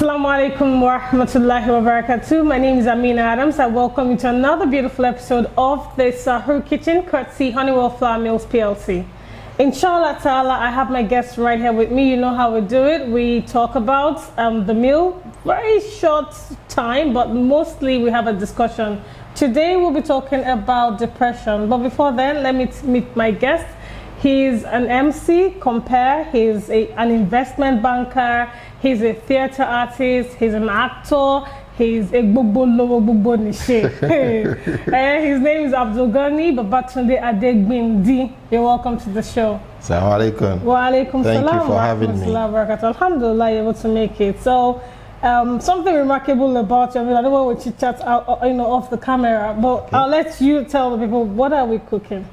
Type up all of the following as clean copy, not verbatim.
Assalamu alaikum wa rahmatullahi wa barakatuh. My name is Amina Adams. I welcome you to another beautiful episode of the SAHUR Kitchen, courtesy Honeywell Flour Mills PLC. Inshallah ta'ala, I have my guests right here with me. You know how we do it. We talk about the meal, very short time, but mostly we have a discussion. Today we'll be talking about depression. But before then, let me meet my guest. He's an MC, compare, he's an investment banker, he's a theater artist, he's an actor, he's a gbogbo lowo gbogbo nishe. His name is Abdulgani Babatunde Adegbindi. You're welcome to the show. Assalamu alaikum. Wa alaikum Thank salam you for having me. Alhamdulillah, you're able to make it. So, something remarkable about you. I mean, I don't want to chit chat out, off the camera, but okay. I'll let you tell the people, what are we cooking?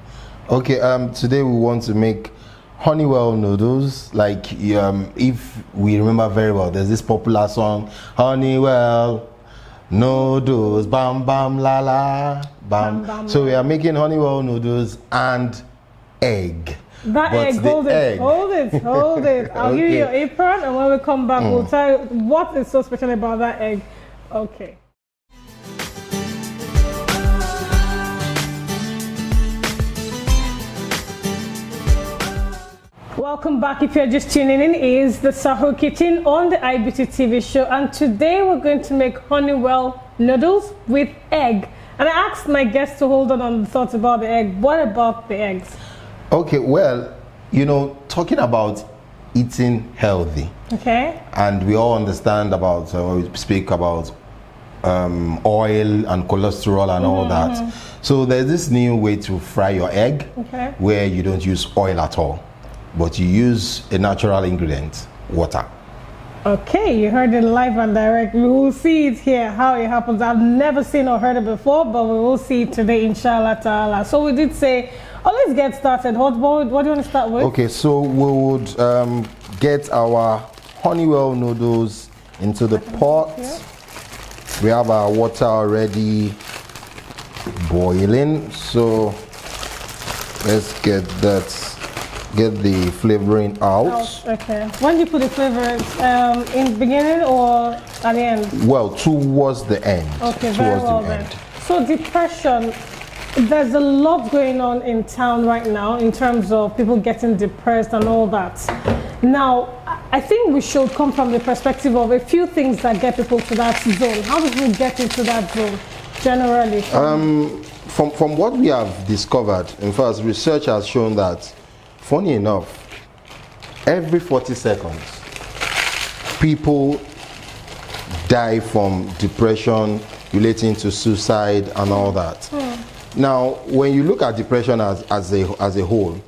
Okay, today we want to make Honeywell noodles. Like, if we remember very well, there's this popular song, Honeywell noodles, bam bam la la, bam. So we are making Honeywell noodles and egg. That egg, hold it. I'll give you your apron, and when we come back, we'll tell you what is so special about that egg. Okay. Welcome back. If you're just tuning in, is the SAHUR Kitchen on the IBT TV show, and today we're going to make Honeywell noodles with egg. And I asked my guests to hold on the thoughts about the egg. What about the eggs? Okay, well, talking about eating healthy. Okay. And we all understand about, we speak about oil and cholesterol and all that. So there's this new way to fry your egg, where you don't use oil at all, but you use a natural ingredient, water. Okay, you heard it live and direct. We will see it here, how it happens. I've never seen or heard it before, but we will see it today, inshallah ta'ala. So we did say, let's get started. What do you want to start with? Okay, so we would get our Honeywell noodles into the pot. We have our water already boiling, so let's get the flavoring out. Okay. When do you put the flavors? In the beginning or at the end? Well, towards the end. Okay, very well then. So depression, there's a lot going on in town right now in terms of people getting depressed and all that. Now, I think we should come from the perspective of a few things that get people to that zone. How do we get into that zone, generally? From what we have discovered, in fact, research has shown that, funny enough, every 40 seconds, people die from depression relating to suicide and all that. Now, when you look at depression as a whole,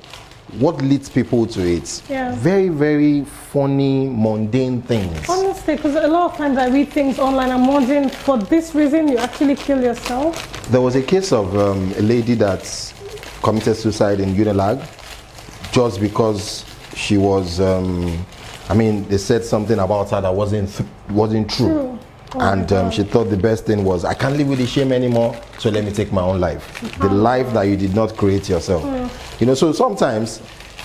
what leads people to it? Very, very funny, mundane things. Honestly, because a lot of times I read things online, I'm wondering, for this reason, you actually kill yourself? There was a case of a lady that committed suicide in Unilag, just because she was, they said something about her that wasn't true. And she thought the best thing was, I can't live with the shame anymore, so let me take my own life. The life that you did not create yourself. So sometimes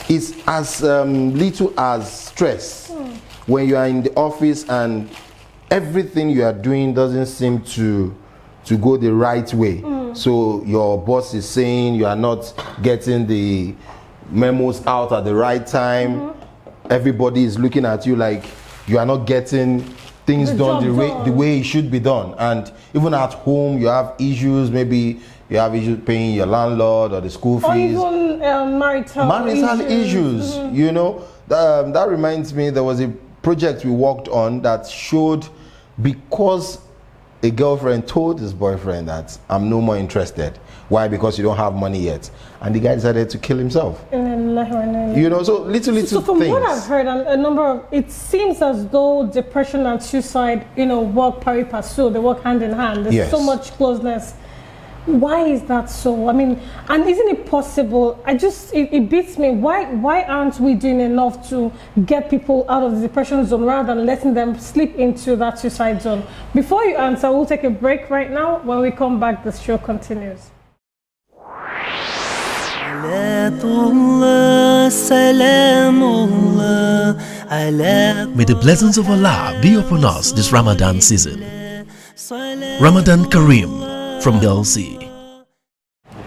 it's as little as stress. When you are in the office and everything you are doing doesn't seem to go the right way. So your boss is saying you are not getting the memos out at the right time. Everybody is looking at you like you are not getting things done the way it should be done. And even at home, you have issues. Maybe you have issues paying your landlord or the school fees. Or even marital issues. That reminds me, there was a project we worked on that showed, because a girlfriend told his boyfriend that I'm no more interested. Why? Because you don't have money yet. And the guy decided to kill himself. So little things. So from what I've heard, it seems as though depression and suicide, work pari passu, they work hand in hand. There's so much closeness. Why is that so? I mean, and isn't it possible? It beats me. Why aren't we doing enough to get people out of the depression zone rather than letting them slip into that suicide zone? Before you answer, we'll take a break right now. When we come back, the show continues. صلاة الله سلام الله May the blessings of Allah be upon us this Ramadan season. Ramadan Kareem from LC.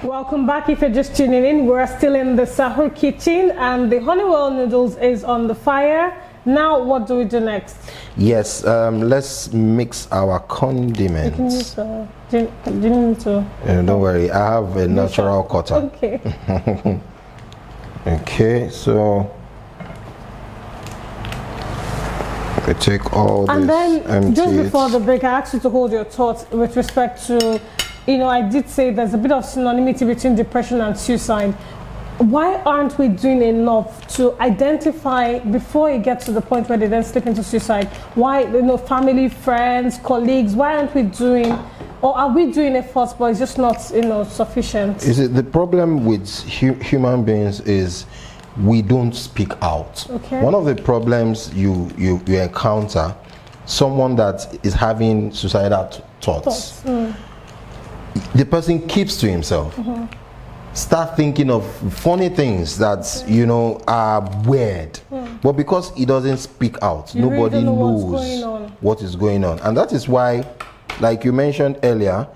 Welcome back. If you're just tuning in, we're still in the Sahur kitchen and the Honeywell noodles is on the fire. Now, what do we do next? Yes, let's mix our condiments. Do you need to? Don't worry, I have a natural cutter. Okay. Okay, so we take all and this. And then, just before the break, I asked you to hold your thoughts with respect to, I did say there's a bit of synonymity between depression and suicide. Why aren't we doing enough to identify before it gets to the point where they then slip into suicide? Why, family, friends, colleagues, why aren't we doing, or are we doing efforts but it's just not, sufficient? Is it the problem with human beings is we don't speak out. Okay. One of the problems you encounter, someone that is having suicidal thoughts. The person keeps to himself. Start thinking of funny things that are weird, but because he doesn't speak out, nobody really knows what is going on. And that is why, like you mentioned earlier,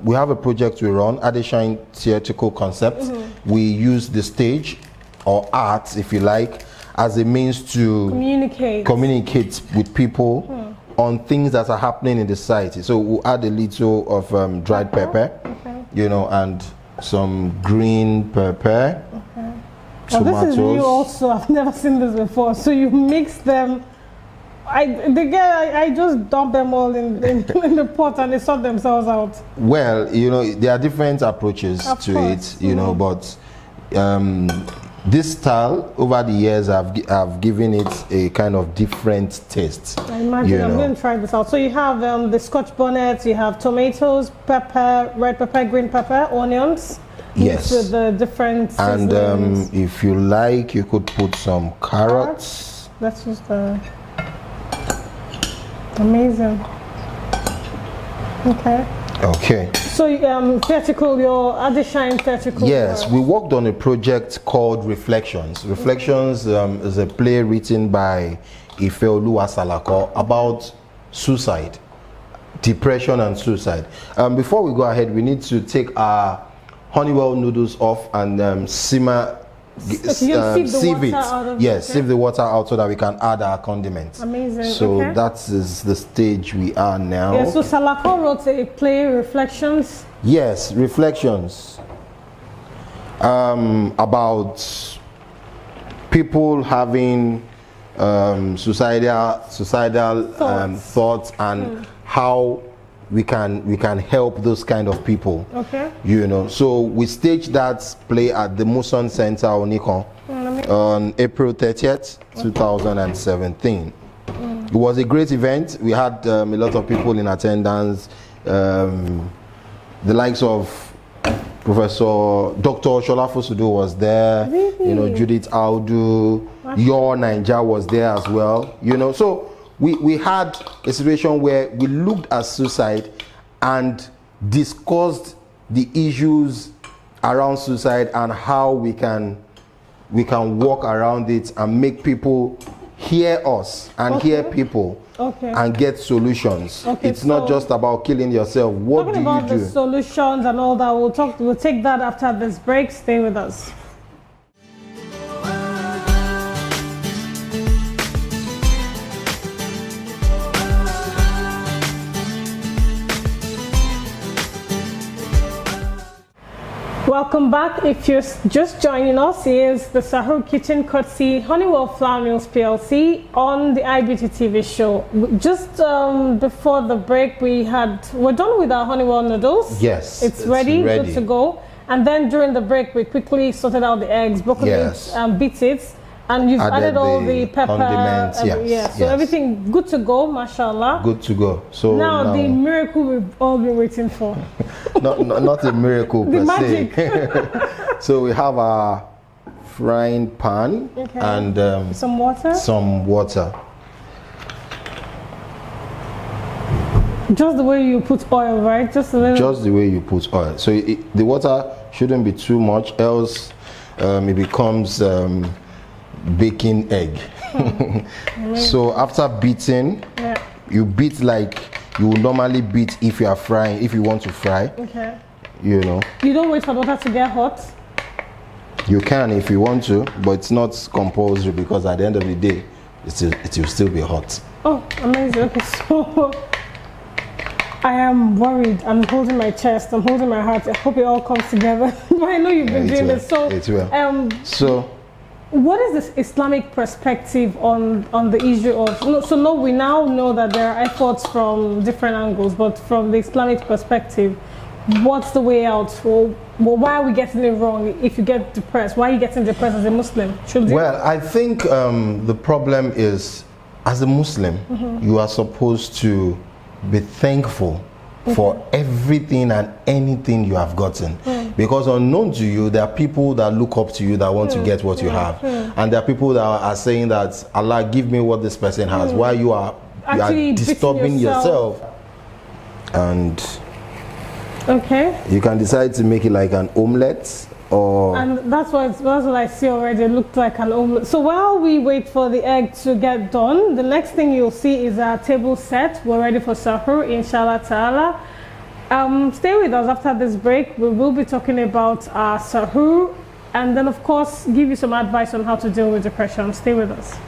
we have a project we run, Adeshine Theatrical Concept. We use the stage or art, if you like, as a means to communicate with people on things that are happening in the society. So we'll add a little of dried pepper, and some green pepper, tomatoes. This is new also. I've never seen this before. So you mix them. I just dump them all in the pot and they sort themselves out. Well, there are different approaches to it, but this style over the years I've given it a kind of different taste. I imagine I'm going to try this out. So you have the Scotch bonnet, you have tomatoes, pepper, red pepper, green pepper, onions. Yes. With the different seasonings. And if you like, you could put some carrots. That's just amazing. Okay. So theatrical, your Adeshine theatrical. Yes, we worked on a project called Reflections. Reflections is a play written by Ifeoluwa Salako about suicide, depression and suicide. Before we go ahead, we need to take our Honeywell noodles off and simmer. Sieve it. Yes, sieve the water out so that we can add our condiments. Amazing. So that is the stage we are now. Yeah, so Salako wrote a play, Reflections. Yes, Reflections. About people having suicidal thoughts and how we can help those kind of people. Okay. So we staged that play at the Muson Center Onikon on April 30th, 2017. It was a great event. We had a lot of people in attendance. The likes of Professor Dr. Shola Fosudo was there. Really? Judith Audu, Your Ninja was there as well. So we had a situation where we looked at suicide and discussed the issues around suicide and how we can walk around it and make people hear us and hear people and get solutions. It's not just about killing yourself. What do you do? Talking about the solutions and all that, we'll take that after this break. Stay with us. Welcome back. If you're just joining us, here's the Sahur Kitchen courtesy Honeywell Flour Mills PLC on the IBT TV show. Just before the break, we're done with our Honeywell noodles. Yes, it's ready, good to go. And then during the break, we quickly sorted out the eggs, broken it, and beat it. And you've added all the pepper, so everything good to go, mashallah. Good to go. So now the miracle we've all been waiting for. not a miracle the per magic. se. So we have our frying pan and some water. Just the way you put oil, right? Just a little. Just the way you put oil. So the water shouldn't be too much, else it becomes baking egg. So after beating, Yeah. you beat like you would normally beat if you are frying, if you want to fry. Okay. You know, You don't wait for the water to get hot? you can if you want to, but it's not compulsory because at the end of the day, it will still be hot. Oh, amazing. Okay, so I am worried. I'm holding my chest. I'm holding my heart. I hope it all comes together. But I know you've been doing this. So, it will. So, what is this Islamic perspective on the issue of? So, we now know that there are efforts from different angles, but from the Islamic perspective, what's the way out? Well, why are we getting it wrong? If you get depressed, why are you getting depressed as a Muslim? Well, I think the problem is, as a Muslim, you are supposed to be thankful for everything and anything you have gotten, because unknown to you, there are people that look up to you that want to get what you have, and there are people that are saying that Allah, give me what this person has. Why you are disturbing yourself. And okay, you can decide to make it like an omelette. And that's what I see already. It looked like an omelette. So while we wait for the egg to get done, the next thing you'll see is our table set. We're ready for Sahur, inshallah ta'ala. Stay with us after this break. We will be talking about our Sahur, and then of course give you some advice on how to deal with depression. Stay with us.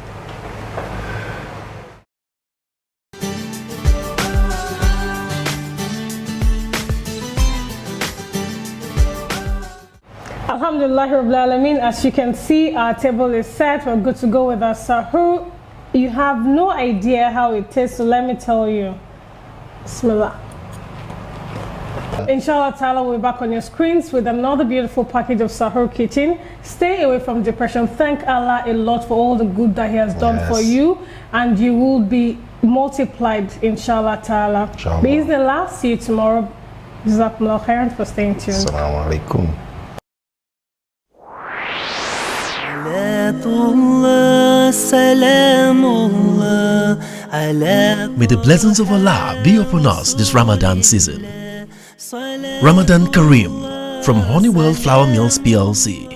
Alhamdulillah Rabbil Alameen. As you can see, our table is set. We're good to go with our Sahur. You have no idea how it tastes, so let me tell you. Bismillah. Inshallah ta'ala, we're back on your screens with another beautiful package of Sahur Kitchen. Stay away from depression. Thank Allah a lot for all the good that He has done for you, and you will be multiplied, inshallah ta'ala. Bismillah. See you tomorrow. Jazakumullah khairan for staying tuned. Assalamu alaikum. May the blessings of Allah be upon us this Ramadan season. Ramadan Kareem from Honeywell Flour Mills PLC.